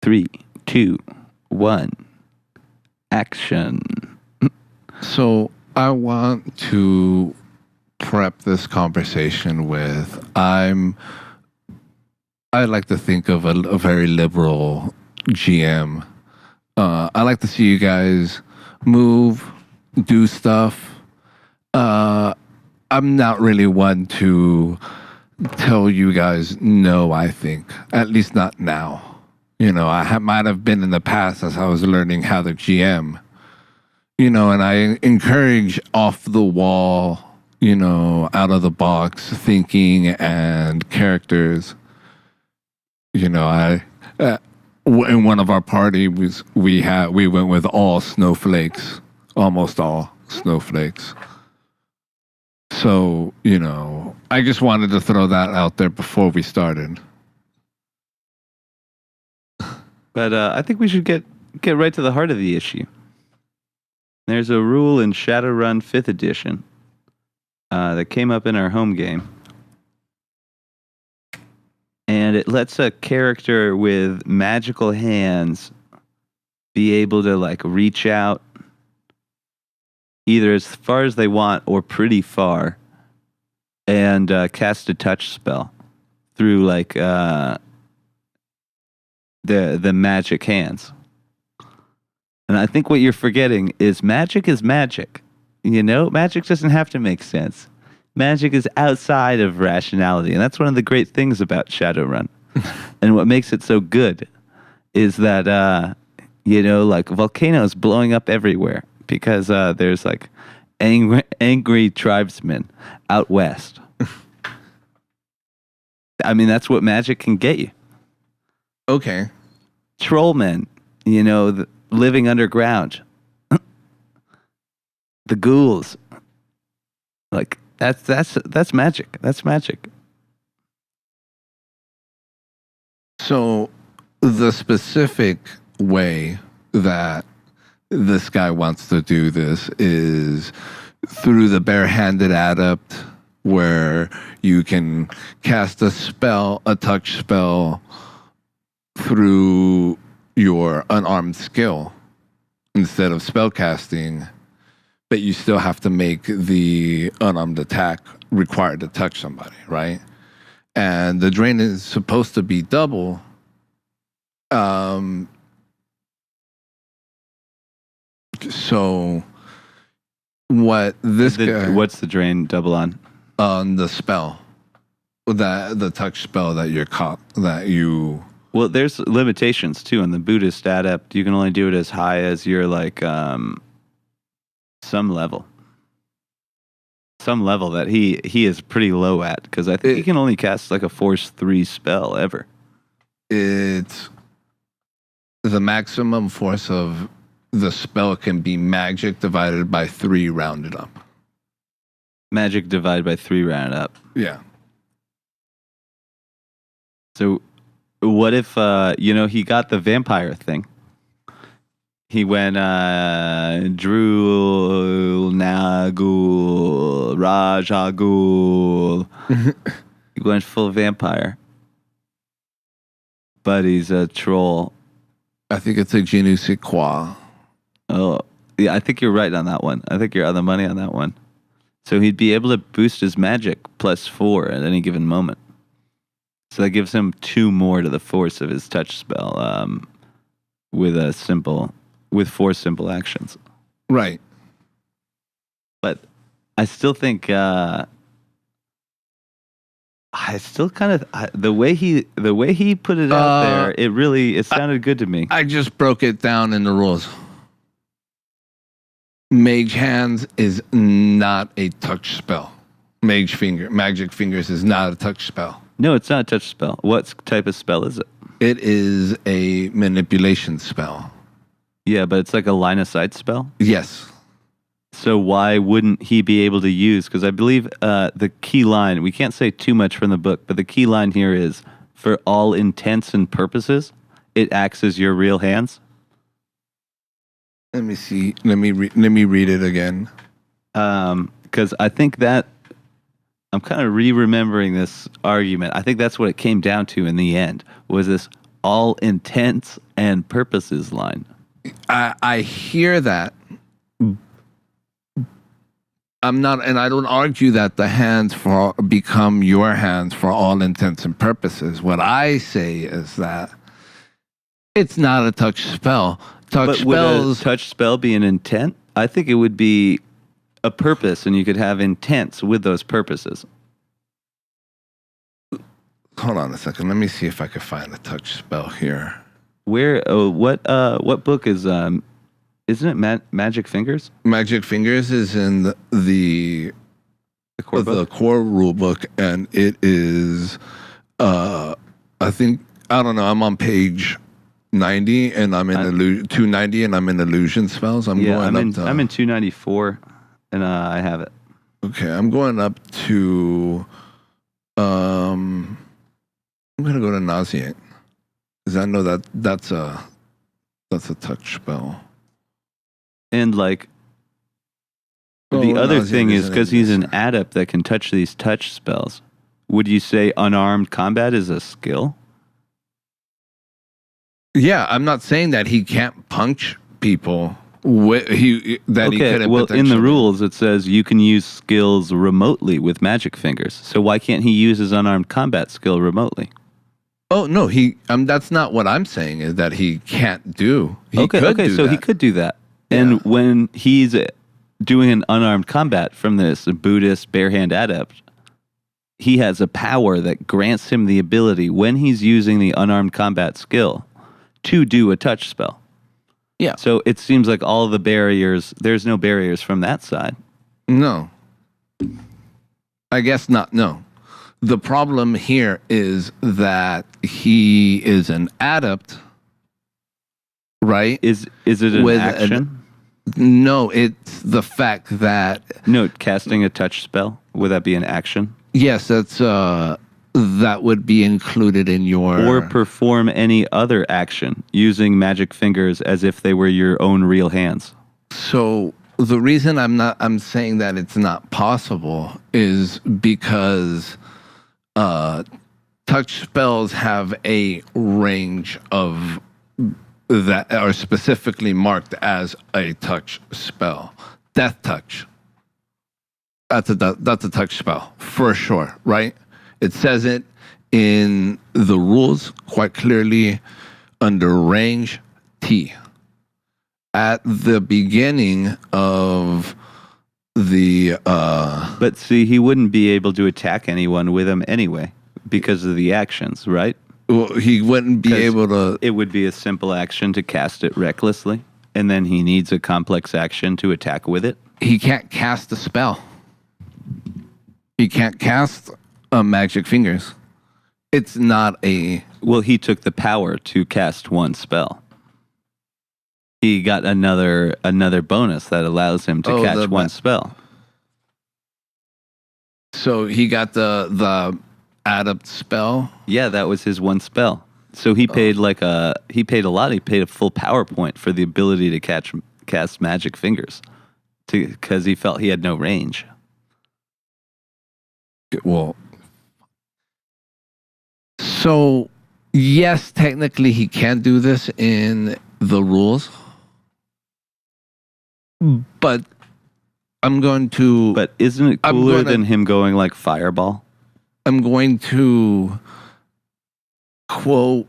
3, 2, 1. Action. So I want to prep this conversation with I like to think of a very liberal GM. I like to see you guys move, do stuff. I'm not really one to tell you guys no, I think. At least not now. You know, might have been in the past as I was learning how to GM. You know, and I encourage off the wall, you know, out of the box thinking and characters. You know, in one of our parties, we went with all snowflakes, almost all snowflakes. So, you know, I just wanted to throw that out there before we started. But I think we should get right to the heart of the issue. There's a rule in Shadowrun 5th edition that came up in our home game. And it lets a character with magical hands be able to, like, reach out either as far as they want or pretty far and cast a touch spell through, like, the magic hands. And I think what you're forgetting is magic is magic. You know, magic doesn't have to make sense. Magic is outside of rationality. And that's one of the great things about Shadowrun. And what makes it so good is that, you know, like volcanoes blowing up everywhere because there's like angry tribesmen out west. I mean, that's what magic can get you. Okay. Trollmen, you know, living underground. The ghouls. Like, that's magic. That's magic. So the specific way that this guy wants to do this is through the barehanded adept, where you can cast a spell, a touch spell, through your unarmed skill instead of spell casting, but you still have to make the unarmed attack required to touch somebody, right? And the drain is supposed to be double. So what this guy... What's the drain double on? On the spell. The touch spell that you're caught, that you... Well, there's limitations too. In the Buddhist adept, you can only do it as high as your, like, some level. Some level that he is pretty low at, because I think he can only cast like a Force 3 spell ever. It's the maximum force of the spell can be magic divided by 3 rounded up. Magic divided by 3 rounded up. Yeah. So what if, you know, he got the vampire thing? He went, Drew Nagul, Rajagul. He went full vampire. But he's a troll. I think it's a je ne sais quoi. Oh, yeah, I think you're right on that one. I think you're on the money on that one. So he'd be able to boost his magic +4 at any given moment. So that gives him 2 more to the force of his touch spell, with 4 simple actions. Right. But I still think the way he put it out there, it sounded good to me. I just broke it down in the rules. Mage Hands is not a touch spell. Magic Fingers is not a touch spell. No, it's not a touch spell. What type of spell is it? It is a manipulation spell. Yeah, but it's like a line of sight spell? Yes. So why wouldn't he be able to use, because I believe the key line, we can't say too much from the book, but the key line here is, for all intents and purposes, it acts as your real hands. Let me see. Let me read it again. Because I think that I'm kind of remembering this argument. I think that's what it came down to in the end, was this all intents and purposes line. I hear that. I'm not, and I don't argue that the hands become your hands for all intents and purposes. What I say is that it's not a touch spell. Touch Would spells. a touch spell be an intent? I think it would be a purpose, and you could have intents with those purposes. Hold on a second. Let me see if I can find a touch spell here. Where? Oh, what book is? Isn't it Magic Fingers? Magic Fingers is in the core rule book, and it is. I think I don't know. I'm on page 90, and I'm in 290, and I'm in illusion spells. I'm in 294, and I have it. Okay, I'm going up to. I'm gonna go to nauseate, because I know that's a touch spell. And like the other thing is because he's an adept that can touch these touch spells. Would you say unarmed combat is a skill? Yeah, I'm not saying that he can't punch people. He couldn't. Well, in the rules it says you can use skills remotely with magic fingers. So why can't he use his unarmed combat skill remotely? Oh no, that's not what I'm saying. Is that he can't do? He could do that. Yeah. And when he's doing an unarmed combat from this Buddhist barehand adept, he has a power that grants him the ability, when he's using the unarmed combat skill, to do a touch spell. Yeah. So it seems like all the barriers, there's no barriers from that side. No. I guess not, no. The problem here is that he is an adept, right? Is it an action? No, it's the fact that... No, casting a touch spell, would that be an action? Yes, that would be included in your... Or perform any other action using magic fingers as if they were your own real hands. So the reason I'm saying that it's not possible is because touch spells have a range of that are specifically marked as a touch spell. Death touch. That's a touch spell for sure, right? It says it in the rules quite clearly under range T. At the beginning of the But see, he wouldn't be able to attack anyone with them anyway because of the actions, right? Well, he wouldn't be able to... It would be a simple action to cast it recklessly, and then he needs a complex action to attack with it. He can't cast a spell. He can't cast magic fingers. It's not a... Well, he took the power to cast one spell. He got another bonus that allows him to catch one spell. So he got the adept spell? Yeah, that was his one spell. So he paid he paid a lot. He paid a full power point for the ability to cast magic fingers, because he felt he had no range. Well, so yes, technically he can do this in the rules, but I'm going to... But isn't it cooler than him going like fireball? I'm going to quote...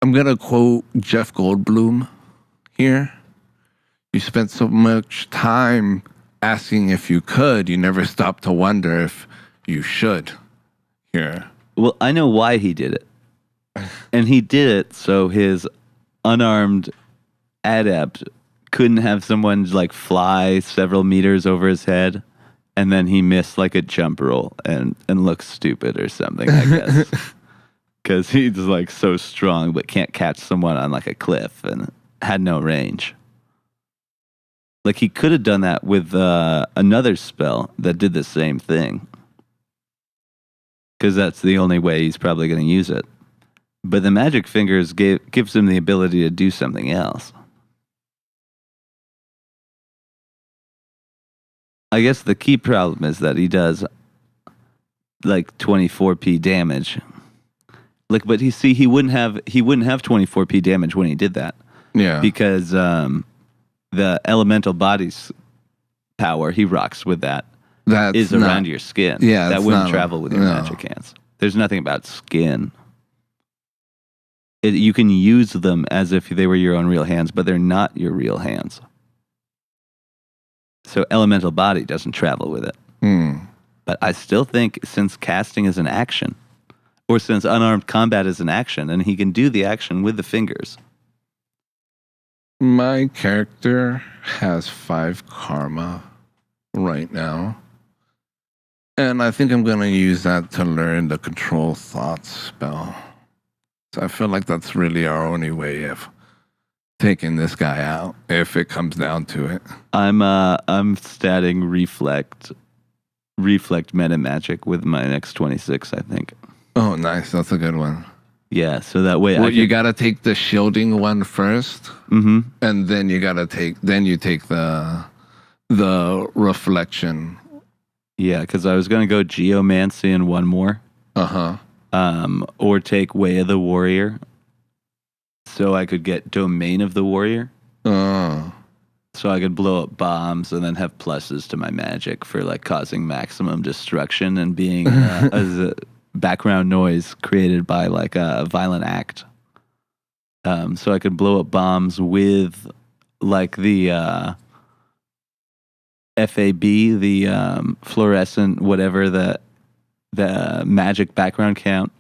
I'm going to quote Jeff Goldblum here. You spent so much time asking if you could, you never stopped to wonder if you should. Here. Well, I know why he did it. And he did it so his unarmed adept couldn't have someone like fly several meters over his head, and then he missed like a jump roll and looked stupid or something, I guess. Because he's like so strong but can't catch someone on like a cliff and had no range. Like he could have done that with another spell that did the same thing. Because that's the only way he's probably going to use it. But the magic fingers gives him the ability to do something else. I guess the key problem is that he does like 24p damage. Like, but he wouldn't have 24p damage when he did that. Yeah. Because the elemental body's power he rocks with that is around your skin. Yeah, that wouldn't travel with your no. magic hands. There's nothing about skin. You can use them as if they were your own real hands, but they're not your real hands. So elemental body doesn't travel with it. But I still think since casting is an action, or since unarmed combat is an action, and he can do the action with the fingers. My character has 5 karma right now. And I think I'm going to use that to learn the control thoughts spell. So I feel like that's really our only way of taking this guy out, if it comes down to it. I'm statting reflect meta magic with my next 26, I think. Oh, nice. That's a good one. Yeah, so that way you got to take the shielding one first, and then you take the reflection. Yeah, because I was going to go geomancy and one more. Or take Way of the Warrior, so I could get Domain of the Warrior. So I could blow up bombs and then have pluses to my magic for like causing maximum destruction and being as a background noise created by like a violent act. So I could blow up bombs with like the FAB, the fluorescent whatever, the magic background count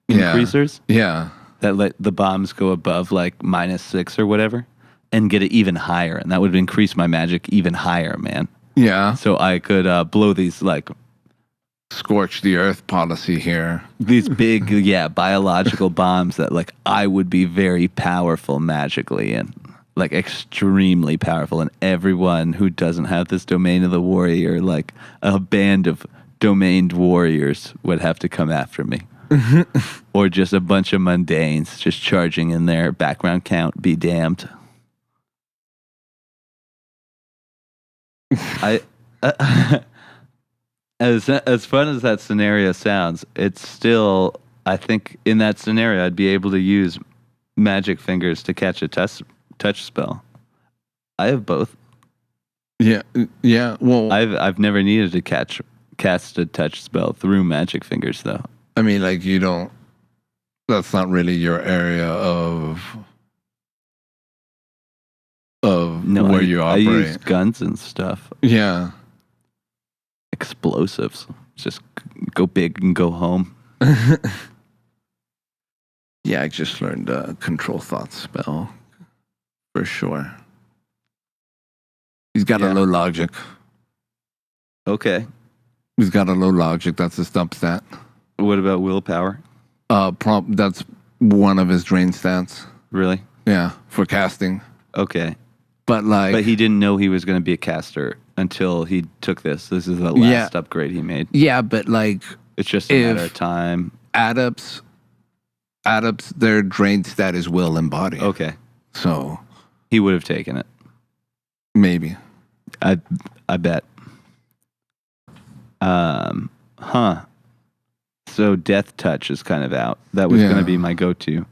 increasers. Yeah. That let the bombs go above like -6 or whatever and get it even higher. And that would increase my magic even higher, man. Yeah. So I could blow these like scorch the earth policy here. These big, biological bombs that like I would be very powerful magically and like extremely powerful. And everyone who doesn't have this Domain of the Warrior, like a band of domained warriors would have to come after me. Or just a bunch of mundanes just charging in there. Background count be damned. As fun as that scenario sounds, it's still, I think in that scenario I'd be able to use magic fingers to catch a touch spell. I have both. Yeah. Well, I've never needed to cast a touch spell through magic fingers though. I mean, like you don't. That's not really your area of where you operate. I use guns and stuff. Yeah. Explosives. Just go big and go home. Yeah, I just learned a control thought spell for sure. He's got a low logic. Okay. He's got a low logic. That's his dump stat. What about willpower? That's one of his drain stats. Really? Yeah, for casting. Okay. But he didn't know he was going to be a caster until he took this. This is the last upgrade he made. Yeah, but like it's just a matter of time. Adepts, their drain stat is will and body. Okay. So he would have taken it. Maybe. I bet. So Death Touch is kind of out. That was going to be my go-to.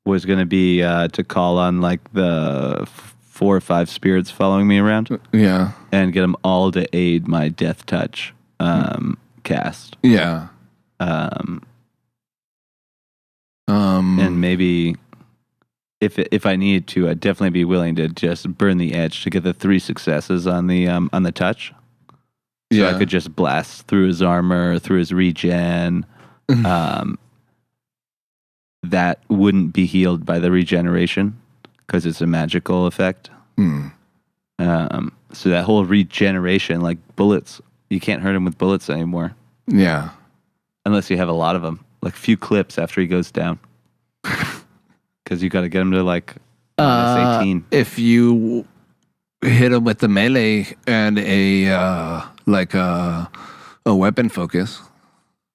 Was going to be to call on like the 4 or 5 spirits following me around. Yeah. And get them all to aid my Death Touch cast. Yeah. And maybe if I needed to, I'd definitely be willing to just burn the edge to get the 3 successes on the touch. So I could just blast through his armor, through his regen. That wouldn't be healed by the regeneration because it's a magical effect. So that whole regeneration, like bullets, you can't hurt him with bullets anymore. Yeah. Unless you have a lot of them, like a few clips after he goes down. Because you got to get him to like -18. If you hit him with the melee and a weapon focus.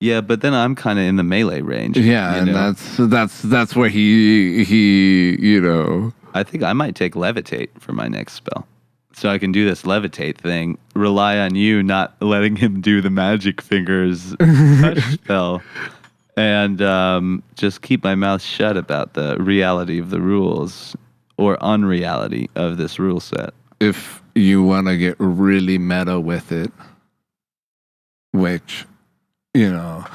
Yeah, but then I'm kind of in the melee range. Yeah, and that's where he I think I might take levitate for my next spell. So I can do this levitate thing, rely on you not letting him do the magic fingers touch spell, and just keep my mouth shut about the reality of the rules or unreality of this rule set. If you want to get really meta with it, which, you know,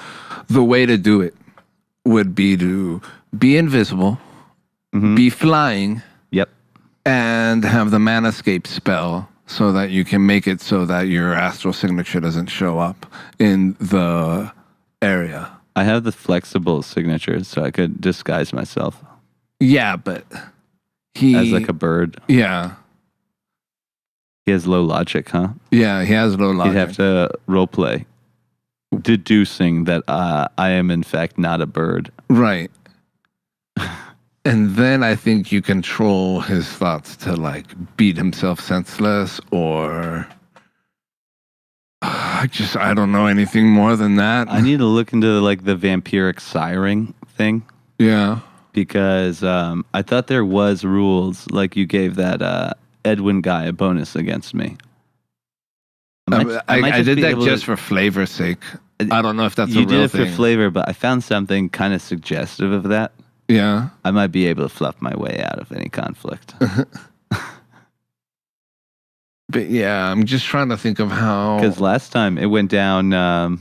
the way to do it would be to be invisible, be flying, Yep. and have the manescape spell so that you can make it so that your astral signature doesn't show up in the area. I have the flexible signature, so I could disguise myself Yeah, but he... as like a bird. Yeah. He has low logic, huh? Yeah, he has low logic. He'd have to roleplay, deducing that I am in fact not a bird. Right. And then I think you control his thoughts to like beat himself senseless, or I don't know anything more than that. I need to look into like the vampiric siring thing. Yeah. Because I thought there was rules, like you gave that Edwin guy a bonus against me. I did that just for flavor's sake. I don't know if that's a real thing. You did it for flavor, but I found something kind of suggestive of that. Yeah. I might be able to fluff my way out of any conflict. But yeah, I'm just trying to think of how... Because last time it went down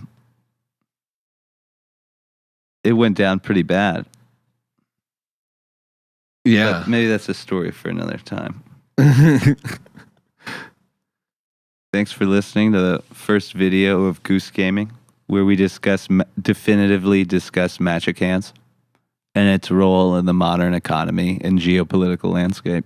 pretty bad. Yeah. But maybe that's a story for another time. Thanks for listening to the first video of Goose Gaming, where we definitively discuss magic hands and its role in the modern economy and geopolitical landscape.